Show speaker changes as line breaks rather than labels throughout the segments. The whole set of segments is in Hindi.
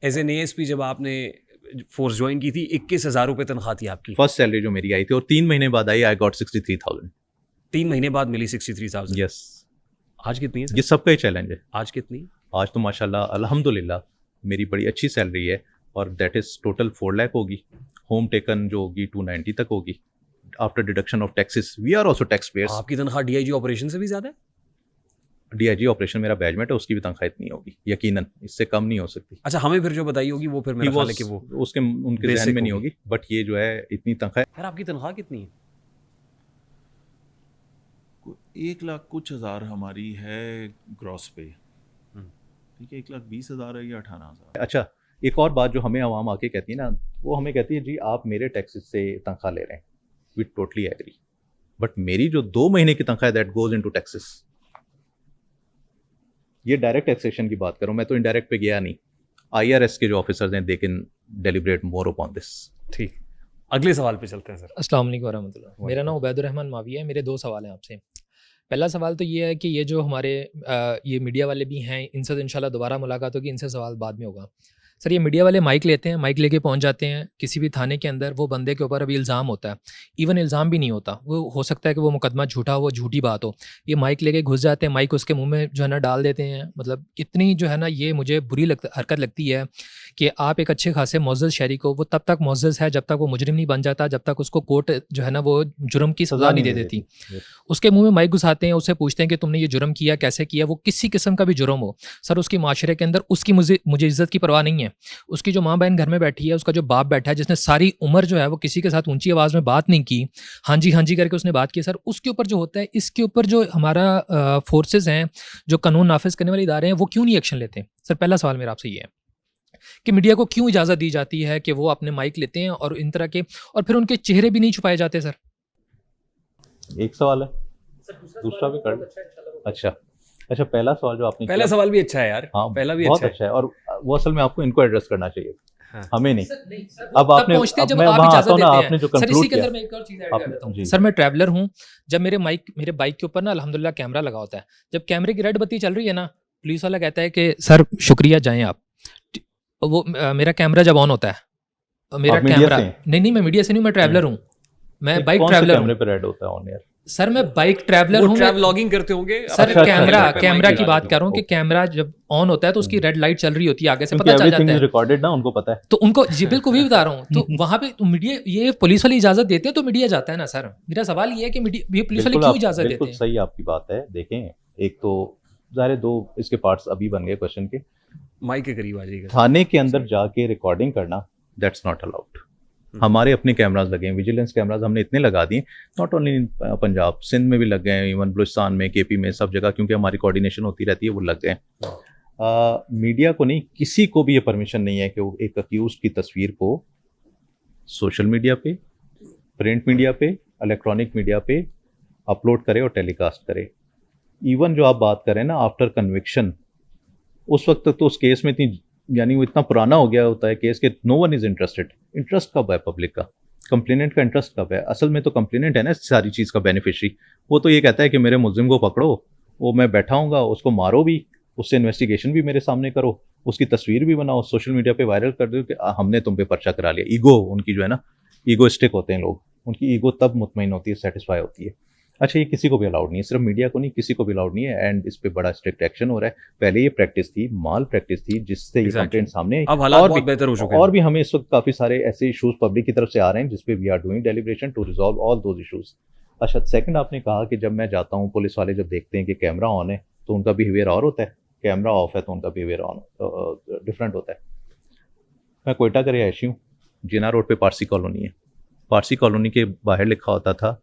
एज एन एएसपी जब आपने फोर्स ज्वाइन की थी 21,000 रुपये तनख्वाह थी आपकी।
फर्स्ट सैलरी जो मेरी आई थी, और 3 महीने बाद आई, आई गॉट 63,000।
3 महीने बाद मिली 63,000।
यस।
आज कितनी है
ये सबका ही चैलेंज है।
आज कितनी?
आज तो माशाल्लाह अल्हम्दुलिल्लाह मेरी बड़ी अच्छी सैलरी है, और दैट इज़ टोटल 4 लाख होगी। होम टेकन जो होगी 290 तक होगी after deduction of taxes. We are also taxpayers.
आपकी तनख्वाह डीआईजी ऑपरेशन से भी ज्यादा है?
डीआईजी ऑपरेशन मेरा बैचमेट है, उसकी भी तनख्वाह इतनी होगी, यकीनन इससे कम नहीं हो सकती।
अच्छा, हमें फिर जो बताई होगी वो फिर मेरा ख्याल है कि वो
उसके उनके
basic
जहन में नहीं
होगी।
होगी, बट ये जो है इतनी तनख्वाह।
यार आपकी तनख्वाह कितनी है?
1 लाख कुछ हज़ार हमारी है ग्रॉस पे। ठीक है, 1,20,000 है या 18,000।
अच्छा, एक और बात जो हमें आवाम आके कहती है ना, वो हमें कहती है जी आप मेरे टैक्सेस से तनख्वाह ले रहे हैं। वी टोटली एग्री, बट मेरी जो 2 महीने की तनख्वाह दैट गोज इनटू टैक्सेस। ये डायरेक्ट टैक्सेशन की बात करूं, मैं तो इनडायरेक्ट पे गया नहीं। आईआरएस के जो ऑफिसर्स हैं they can deliberate more upon this.
ठीक, अगले सवाल पे चलते हैं सर।
अस्सलाम वालेकुम वरहमतुल्लाह। मेरा नाम उबैदुर रहमान माविया है। मेरे 2 सवाल हैं आपसे। पहला सवाल तो ये है कि ये जो हमारे ये मीडिया वाले भी हैं, इनसे तो इंशाल्लाह दोबारा मुलाकात होगी, इनसे सवाल बाद में होगा। सर, ये मीडिया वाले माइक लेते हैं, माइक लेके पहुंच जाते हैं किसी भी थाने के अंदर, वो बंदे के ऊपर अभी इल्ज़ाम होता है, इवन इल्ज़ाम भी नहीं होता, वो हो सकता है कि वो मुकदमा झूठा हो, झूठी बात हो, ये माइक लेके घुस जाते हैं, माइक उसके मुंह में जो है ना डाल देते हैं। मतलब इतनी जो है ना ये मुझे बुरी हरकत लगती है कि आप एक अच्छे खासे मुअज़्ज़ज़ शहरी को, वो तब तक मुअज़्ज़ज़ है जब तक वो मुजरिम नहीं बन जाता, जब तक उसको कोर्ट जो है ना वो जुर्म की सज़ा नहीं दे देती। उसके मुंह में माइक घुसाते हैं, उससे पूछते हैं कि तुमने ये जुर्म किया, कैसे किया। वो किसी किस्म का भी जुर्म हो सर, उसकी माशरे के अंदर उसकी मुझे इज़्ज़त की परवाह नहीं है। उसकी जो माँ बहन घर में बैठी है, उसका जो बाप बैठा है जिसने सारी उम्र जो है वो किसी के साथ ऊंची आवाज़ में बात नहीं की, हाँ जी करके उसने बात की, सर उसके ऊपर जो होता है, इसके ऊपर जो हमारा फोर्सेस हैं, जो कानून नाफिज करने वाले इदारे हैं, वो क्यों नहीं एक्शन लेते? सर पहला सवाल मेरा आपसे ये है कि मीडिया को क्यों इजाज़त दी जाती है कि वो अपने माइक लेते हैं और इन तरह के, और फिर उनके चेहरे भी नहीं छुपाए जाते? सर
एक सवाल है, दूसरा भी कर। अच्छा, पहला सवाल जो आपने
पहला सवाल भी अच्छा है यार।
हाँ,
पहला भी
बहुत
अच्छा है।
और वो असल में आपको इनको एड्रेस करना चाहिए।
हाँ।
हमें नहीं।
सर,
अब आपने
जब
मैं
आप
वहाँ
इजाज़त
आता हूँ ना,
देते
आपने जो
हैं। सर
कंक्लूड
इसी के
किया
अंदर मैं एक और चीज़ ऐड कर देता हूँ।
जी।
सर मैं ट्रैवलर हूँ, जब मेरे बाइक के ऊपर ना अल्हम्दुलिल्लाह कैमरा लगा होता है, जब कैमरे की रेड बत्ती चल रही है ना, पुलिस वाला कहता है कि सर शुक्रिया जाएं आप। वो मेरा कैमरा जब ऑन होता है, मेरा
आप मीडिया
कैमरा
से हैं?
नहीं, मैं मीडिया से नहीं, मैं ट्रैवलर हूँ, मैं बाइक
कौन से
ट्रैवलर
कैमरे
हूँ।
पे रेड होता है ऑन एयर?
सर मैं बाइक ट्रैवलर
वो
हूँ।
ट्रैवलॉगिंग करते होंगे।
सर
अच्छा,
कैमरा
माइक
की बात कर रहा हूँ कि कैमरा जब ऑन होता है तो उसकी रेड लाइट चल रही होती है, आगे से पता चल जाता है,
रिकॉर्डेड ना, उनको पता है।
तो उनको जी बिल्कुल भी बता रहा हूँ। तो वहाँ पे मीडिया, ये पुलिस वाली इजाजत देते हैं तो मीडिया जाता है ना। सर मेरा सवाल ये है कि मीडिया, ये पुलिस वाले क्यों इजाजत देते
बिल्कुल
हैं?
सही आपकी बात है। देखें, एक तो ज़ाहिर 2 इसके पार्ट्स अभी बन गए क्वेश्चन के।
माइक के करीब आ जाएगा।
थाने के अंदर जाके रिकॉर्डिंग करना, दैट्स नॉट अलाउड। हमारे अपने कैमराज लगे हैं, विजिलेंस कैमराज हमने इतने लगा दिए, not only in Punjab, Sindh में भी लग गए हैं, इवन बलूचिस्तान में, केपी में, सब जगह, क्योंकि हमारी कोऑर्डिनेशन होती रहती है, वो लग गए हैं। मीडिया को नहीं, किसी को भी ये परमिशन नहीं है कि वो एक अक्यूज़्ड की तस्वीर को सोशल मीडिया पे, प्रिंट मीडिया पे, इलेक्ट्रॉनिक मीडिया पे अपलोड करे और टेलीकास्ट करे। इवन जो आप बात करें ना आफ्टर कन्विक्शन, उस वक्त तक तो उस केस में इतनी, यानी वो इतना पुराना हो गया होता है केस के, no one is interested. Interest कब है पब्लिक का? कंप्लेनेंट का इंटरेस्ट कब है? असल में तो कंप्लेनेंट है ना सारी चीज़ का बेनिफिशरी। वो तो ये कहता है कि मेरे मुलजिम को पकड़ो, वो मैं बैठा हूँगा, उसको मारो भी, उससे इन्वेस्टिगेशन भी मेरे सामने करो, उसकी तस्वीर भी बनाओ, सोशल मीडिया पे वायरल कर दो कि हमने तुम पे पर्चा करा लिया। ईगो उनकी जो है ना, ईगोइस्टिक होते हैं लोग, उनकी ईगो तब मुतमईन होती है, सेटिस्फाई होती है। अच्छा, ये किसी को भी अलाउड नहीं है, सिर्फ मीडिया को नहीं, किसी को भी अलाउड नहीं है, एंड इस पे बड़ा स्ट्रिक्ट एक्शन हो रहा है। पहले ये प्रैक्टिस थी, माल प्रैक्टिस थी, जिससे ये कंप्लेंट सामने आई।
अब हालात बहुत बेहतर हो चुके हैं।
और भी हमें इस वक्त काफ़ी सारे ऐसे इशूज़ पब्लिक की तरफ से आ रहे हैं जिसपे we are doing deliberation to resolve all those issues. अच्छा, सेकंड आपने कहा कि जब मैं जाता हूँ, पुलिस वाले जब देखते हैं कि कैमरा ऑन है तो उनका बिहेवियर और होता है, कैमरा ऑफ है तो उनका बिहेवियर ऑन डिफरेंट होता है। मैं कोयटा का रिहायशी हूँ, जिना रोड पे पारसी कॉलोनी है। पारसी कॉलोनी के बाहर लिखा होता था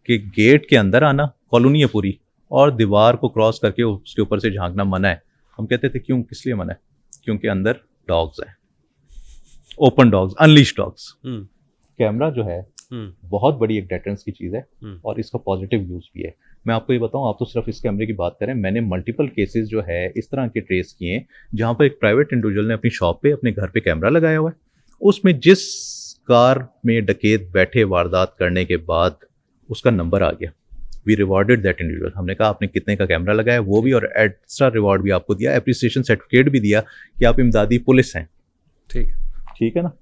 कि गेट के अंदर आना, कॉलोनी है पूरी, और दीवार को क्रॉस करके उसके ऊपर से झांकना मना है। हम कहते थे क्यों, किस लिए मना है? क्योंकि अंदर डॉग्स हैं, open dogs, unleash dogs. Camera जो है बहुत बड़ी एक डेटरेंस की चीज़ है, और इसका पॉजिटिव यूज़ भी है। मैं आपको ये बताऊं, आप तो सिर्फ इस कैमरे की बात करें, मैंने मल्टीपल केसेस जो है इस तरह के ट्रेस किए हैं जहाँ पर एक प्राइवेट इंडिविजुअल ने अपनी शॉप पे, अपने घर पे कैमरा लगाया हुआ है, उसमें जिस कार में डकैत बैठे वारदात करने के बाद उसका नंबर आ गया। We rewarded that individual. हमने कहा आपने कितने का कैमरा लगाया, वो भी, और एक्स्ट्रा रिवॉर्ड भी आपको दिया, एप्रिसिएशन सर्टिफिकेट भी दिया कि आप इमदादी पुलिस हैं,
ठीक
ठीक है ना,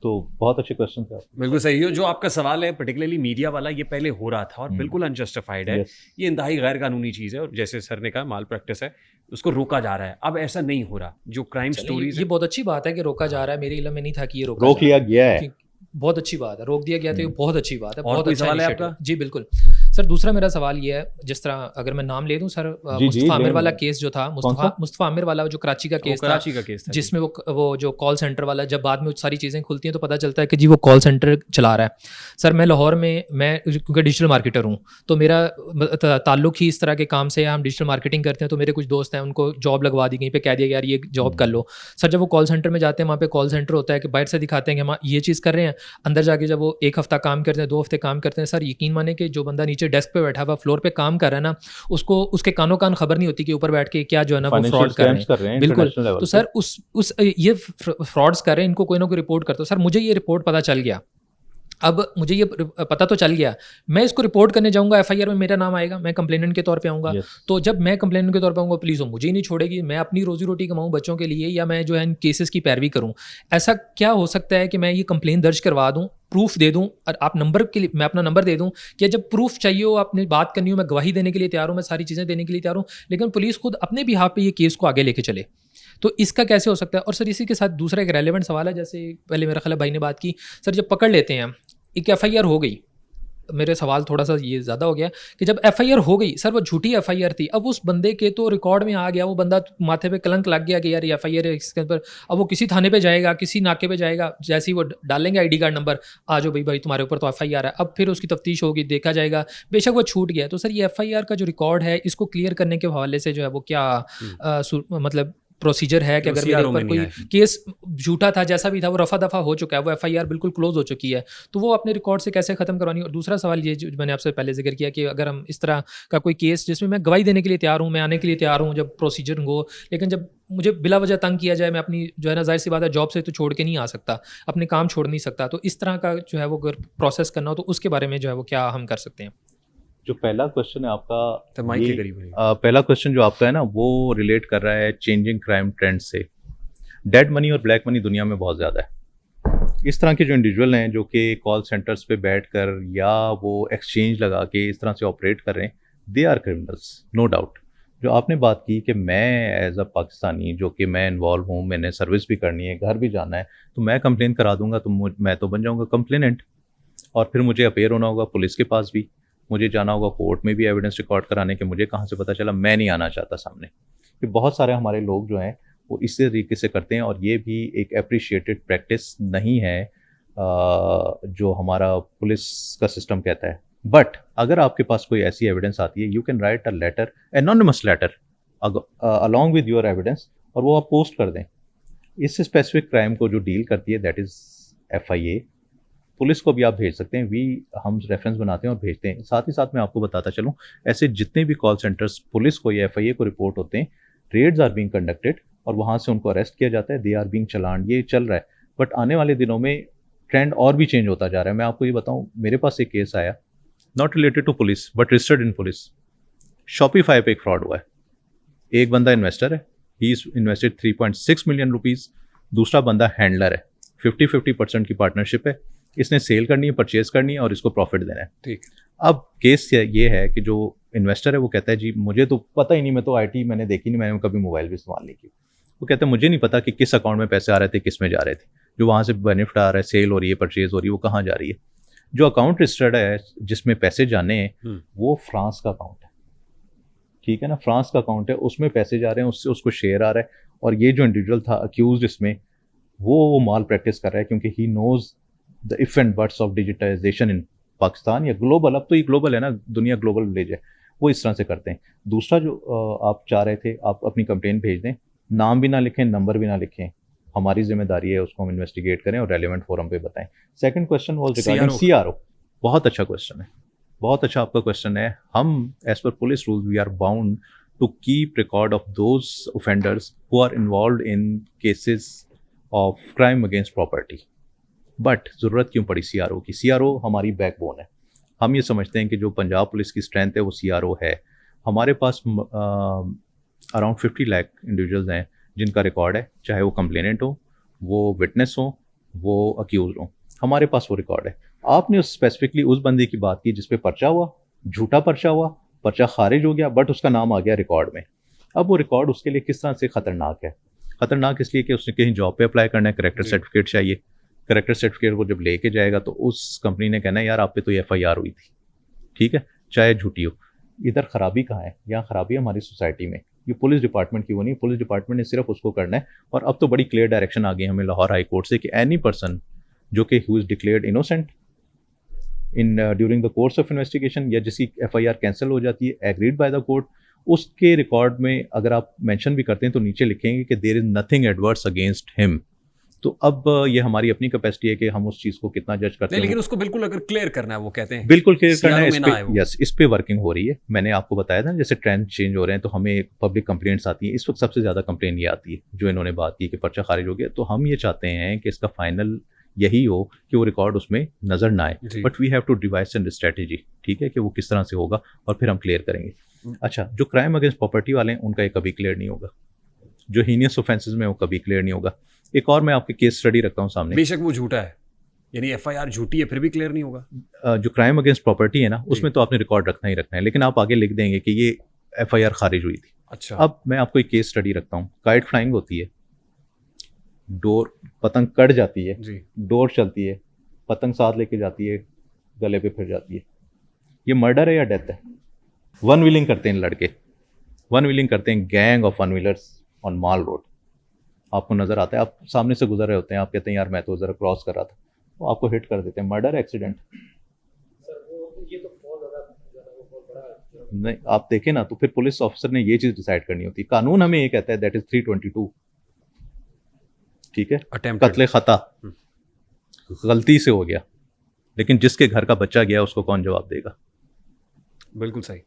तो बहुत अच्छे क्वेश्चन थे आपके।
बिल्कुल सही है। जो आपका सवाल है पर्टिकुलरली मीडिया वाला, ये पहले हो रहा था और बिल्कुल अनजस्टिफाइड है।
Yes.
ये इंतहाई गैर कानूनी चीज़ है और जैसे सर ने कहा माल प्रैक्टिस है, उसको रोका जा रहा है। अब ऐसा नहीं हो रहा। जो क्राइम
चलिए,
स्टोरीज
ये बहुत अच्छी बात है कि रोका जा रहा है। मेरे इल्म में नहीं था कि ये रोका
रोक
जा रहा
लिया गया है।
कि- बहुत अच्छी बात है, रोक दिया गया तो ये बहुत अच्छी बात है।
और
बहुत
कोई
अच्छा
सवाल है
initiative
आपका?
जी बिल्कुल सर। दूसरा मेरा सवाल ये है, जिस तरह अगर मैं नाम ले दूं सर,
जी,
मुस्तफ़ा आमिर
ले
वाला
लो।
केस जो था,
कौन सा?
मुस्तफ़ा आमिर वाला जो कराची का
वो
केस था,
कराची का केस था
जिसमें वो जो कॉल सेंटर वाला, जब बाद में वो सारी चीज़ें खुलती हैं तो पता चलता है कि जी वो कॉल सेंटर चला रहा है। सर मैं लाहौर में, मैं क्योंकि डिजिटल मार्केटर हूँ, तो मेरा ताल्लुक ही इस तरह के काम से है। हम डिजिटल मार्केटिंग करते हैं, तो मेरे कुछ दोस्त हैं, उनको जॉब लगवा दी, कहीं पे कह दिया यार ये जॉब कर लो। सर जब वो कॉल सेंटर में जाते हैं, वहाँ पे कॉल सेंटर होता है कि बाहर से दिखाते हैं कि हम ये चीज़ कर रहे हैं, अंदर जाके जब वो एक हफ्ता काम करते हैं, 2 हफ्ते काम करते हैं, सर यकीन माने कि जो बंदा नीचे डेस्क पे बैठा हुआ फ्लोर पे काम कर रहा है ना, उसको उसके कानों कान खबर नहीं होती कि ऊपर बैठ के क्या जो है ना वो
Financial
फ्रॉड कर रहे
scams कर रहे
हैं।
हैं
बिल्कुल।
international level
तो
पे।
सर उस ये फ्रॉड्स कर रहे हैं, इनको कोई ना कोई रिपोर्ट करते हो। सर मुझे ये रिपोर्ट पता चल गया, अब मुझे ये पता तो चल गया, मैं इसको रिपोर्ट करने जाऊंगा, एफआईआर में मेरा नाम आएगा, मैं कंप्लेनेंट के तौर पे आऊँगा।
Yes.
तो जब मैं कंप्लेनेंट के तौर पे आऊँगा, पुलिस वो मुझे ही नहीं छोड़ेगी। मैं अपनी रोजी रोटी कमाऊँ बच्चों के लिए, या मैं जो है इन केसेस की पैरवी करूँ। ऐसा क्या हो सकता है कि मैं ये कंप्लेन दर्ज करवा दूँ, प्रूफ दे दूँ, और आप नंबर के लिए मैं अपना नंबर दे दूँ कि जब प्रूफ चाहिए हो, आपने बात करनी हो, मैं गवाही देने के लिए तैयार हूँ, मैं सारी चीज़ें देने के लिए तैयार हूँ, लेकिन पुलिस खुद अपने बिहाफ पे ये केस को आगे लेके चले, तो इसका कैसे हो सकता है? और सर इसी के साथ दूसरा एक रेलेवेंट सवाल है, जैसे पहले मेरा ख्याल है भाई ने बात की, सर जब पकड़ लेते हैं, एक एफआईआर हो गई, मेरे सवाल थोड़ा सा ये ज़्यादा हो गया कि जब एफआईआर हो गई, सर वो झूठी एफआईआर थी, अब उस बंदे के तो रिकॉर्ड में आ गया, वो बंदा माथे पे कलंक लग गया कि यार ये एफआईआर है इसके ऊपर। अब वो किसी थाने पे जाएगा, किसी नाके पे जाएगा, जैसे ही वो डालेंगे आईडी कार्ड नंबर, आ जाओ भाई तुम्हारे ऊपर तो एफआईआर है। अब फिर उसकी तफ्तीश होगी, देखा जाएगा, बेशक वो छूट गया। तो सर ये एफआईआर का जो रिकॉर्ड है, इसको क्लियर करने के हवाले से जो है वो क्या मतलब प्रोसीजर है कि अगर मेरे ऊपर कोई केस झूठा था, जैसा भी था, वो रफा दफा हो चुका है, वो एफआईआर बिल्कुल क्लोज हो चुकी है, तो वो अपने रिकॉर्ड से कैसे ख़त्म करवानी। और दूसरा सवाल ये जो मैंने आपसे पहले जिक्र किया कि अगर हम इस तरह का कोई केस जिसमें मैं गवाही देने के लिए तैयार हूँ, मैं आने के लिए तैयार हूँ, जब प्रोसीजर हो, लेकिन जब मुझे बिला वजह तंग किया जाए, मैं अपनी जो है ना, जाहिर सी बात है जॉब से तो छोड़ के नहीं आ सकता, अपने काम छोड़ नहीं सकता, तो इस तरह का जो है वो अगर प्रोसेस करना हो तो उसके बारे में जो है वो क्या हम कर सकते हैं?
जो पहला क्वेश्चन है आपका,
तो माइक के करीब है।
पहला क्वेश्चन जो आपका है ना, वो रिलेट कर रहा है चेंजिंग क्राइम ट्रेंड से। डेड मनी और ब्लैक मनी दुनिया में बहुत ज़्यादा है। इस तरह के जो इंडिविजुअल हैं जो कि कॉल सेंटर्स पे बैठकर या वो एक्सचेंज लगा के इस तरह से ऑपरेट कर रहे हैं, they are criminals, no doubt. जो आपने बात की कि मैं एज अ पाकिस्तानी जो कि मैं इन्वॉल्व हूँ, मैंने सर्विस भी करनी है, घर भी जाना है, तो मैं कंप्लेन करा दूंगा तो मैं तो बन जाऊँगा कंप्लेनेंट, और फिर मुझे अपेयर होना होगा पुलिस के पास भी, मुझे जाना होगा कोर्ट में भी एविडेंस रिकॉर्ड कराने के। मुझे कहाँ से पता चला? मैं नहीं आना चाहता सामने। कि बहुत सारे हमारे लोग जो हैं वो इसी तरीके से करते हैं, और ये भी एक अप्रिशिएटेड प्रैक्टिस नहीं है जो हमारा पुलिस का सिस्टम कहता है। बट अगर आपके पास कोई ऐसी एविडेंस आती है, you can write a letter, anonymous letter along with your evidence, और वो आप पोस्ट कर दें। इस स्पेसिफिक क्राइम को जो डील करती है दैट इज़ FIA। पुलिस को भी आप भेज सकते हैं, हम रेफरेंस बनाते हैं और भेजते हैं। साथ ही साथ मैं आपको बताता चलूँ, ऐसे जितने भी कॉल सेंटर्स पुलिस को या FIA को रिपोर्ट होते हैं, रेड्स आर बीइंग कंडक्टेड और वहाँ से उनको अरेस्ट किया जाता है, दे आर बीइंग चलान, ये चल रहा है। बट आने वाले दिनों में ट्रेंड और भी चेंज होता जा रहा है। मैं आपको ये बताऊँ, मेरे पास एक केस आया, not related to police but registered in police. Shopify पे एक फ्रॉड हुआ है। एक बंदा इन्वेस्टर है, he is invested 3.6 million rupees, दूसरा बंदा हैंडलर है, 50-50% की पार्टनरशिप है। इसने सेल करनी है, परचेज करनी है और इसको प्रॉफिट देना है।
ठीक।
अब केस ये है कि जो इन्वेस्टर है वो कहता है जी मुझे तो पता ही नहीं, मैं तो IT मैंने देखी नहीं, मैंने कभी मोबाइल भी इस्तेमाल नहीं की। वो कहता है मुझे नहीं पता कि किस अकाउंट में पैसे आ रहे थे, किस में जा रहे थे, जो वहाँ से बेनिफिट आ रहा है, सेल हो रही है, परचेज हो रही है, वो कहाँ जा रही है। जो अकाउंट रजिस्टर्ड है जिसमें पैसे जाने हैं वो फ्रांस का अकाउंट है, ठीक है ना, फ्रांस का अकाउंट है, उसमें पैसे जा रहे हैं, उससे उसको शेयर आ रहा है। और ये जो इंडिविजुअल था अक्यूज इसमें, वो माल प्रैक्टिस कर रहा है क्योंकि he knows the ifs and buts of digitisation in Pakistan या ग्लोबल। अब तो ये ग्लोबल है ना, दुनिया ग्लोबल विलेज है, वो इस तरह से करते हैं। दूसरा जो आप चाह रहे थे, आप अपनी कंप्लेन भेज दें, नाम भी ना लिखें, नंबर भी ना लिखें, हमारी जिम्मेदारी है उसको हम इन्वेस्टिगेट करें और रेलेवेंट फोरम पे बताएं। Second question was regarding CRO। बहुत अच्छा क्वेश्चन है, बहुत अच्छा आपका क्वेश्चन है। हम as per police rules we are bound to keep record of those offenders who are involved in cases of crime against property. But ज़रूरत क्यों पड़ी CRO की? CRO हमारी बैकबोन है। हम ये समझते हैं कि जो पंजाब पुलिस की स्ट्रेंथ है वो CRO है। हमारे पास अराउंड 50 लाख इंडिविजुअल्स हैं जिनका रिकॉर्ड है, चाहे वो कंप्लेनेंट हो, वो विटनेस हो, वो अक्यूज हो, हमारे पास वो रिकॉर्ड है। आपने उस स्पेसिफिकली उस बंदे की बात की जिस पे पर्चा हुआ, झूठा पर्चा हुआ, पर्चा खारिज हो गया, बट उसका नाम आ गया रिकॉर्ड में। अब वो रिकॉर्ड उसके लिए किस तरह से खतरनाक है? खतरनाक इसलिए कि उसने कहीं जॉब पे अप्लाई करना है, करेक्टर
जी।
सर्टिफिकेट चाहिए। करेक्टर सर्टिफिकेट वो जब लेके जाएगा तो उस कंपनी ने कहना है यार आप पे तो FIR हुई थी, ठीक है, चाहे झूठी हो। इधर खराबी कहाँ है? यहाँ खराबी है हमारी सोसाइटी में। ये पुलिस डिपार्टमेंट की वो नहीं, पुलिस डिपार्टमेंट ने सिर्फ उसको करना है। और अब तो बड़ी क्लियर डायरेक्शन आ गई हमें लाहौर हाई कोर्ट से कि एनी पर्सन जो कि who is declared innocent in during the course of investigation, या जिसकी FIR कैंसिल हो जाती है एग्रीड बाय द कोर्ट, उसके रिकॉर्ड में अगर आप मेंशन भी करते हैं तो नीचे लिखेंगे कि there is nothing adverse against him. तो अब ये हमारी अपनी कैपेसिटी है कि हम उस चीज़ को कितना जज करते
नहीं,
हैं।
लेकिन उसको बिल्कुल अगर क्लियर करना है, वो कहते हैं
बिल्कुल क्लियर करना है
CRO
इस
में ना आए
पे,
वो।
यस, इस पे वर्किंग हो रही है। मैंने आपको बताया था जैसे ट्रेंड चेंज हो रहे हैं तो हमें पब्लिक कंप्लेंट्स आती हैं। इस वक्त सबसे ज़्यादा कंप्लेंट ये आती है जो इन्होंने बात की कि पर्चा खारिज हो गया। तो हम ये चाहते हैं कि इसका फाइनल यही हो कि वो रिकॉर्ड उसमें नज़र ना आए,
जी।
But we have to devise and strategy, ठीक है, कि वो किस तरह से होगा और फिर हम क्लियर करेंगे। अच्छा, जो क्राइम अगेंस्ट प्रॉपर्टी वाले हैं उनका ये कभी क्लियर नहीं होगा, जो हीनियस ऑफेंसेस में वो कभी क्लियर नहीं होगा। एक और मैं आपके केस स्टडी रखता हूँ सामने।
बेशक वो झूठा है, यानी FIR झूठी है, फिर भी क्लियर नहीं होगा।
जो क्राइम अगेंस्ट प्रॉपर्टी है ना, उसमें तो आपने रिकॉर्ड रखना ही रखना है, लेकिन आप आगे लिख देंगे कि ये FIR खारिज हुई थी।
अच्छा,
अब मैं आपको एक केस स्टडी रखता हूँ। काइट फ्लाइंग होती है, डोर, पतंग कट जाती है,
जी,
डोर चलती है, पतंग साथ लेके जाती है, गले पे फिर जाती है। ये मर्डर है या डेथ है? वन व्हीलिंग करते हैं लड़के, वन व्हीलिंग करते हैं, gang of one wheelers on mall road. आपको नज़र आता है, आप सामने से गुजर रहे होते हैं, आप कहते हैं यार मैं तो ज़रा क्रॉस कर रहा था, वो आपको हिट कर देते हैं। Murder, accident? नहीं, आप देखें ना, तो फिर पुलिस ऑफिसर ने ये चीज़ डिसाइड करनी होती है। कानून हमें ये कहता है दैट इज 322, ठीक है,
अटेम्प्टेड।
कत्ले खता, गलती से हो गया, लेकिन जिसके घर का बच्चा गया उसको कौन जवाब देगा?
बिल्कुल सही।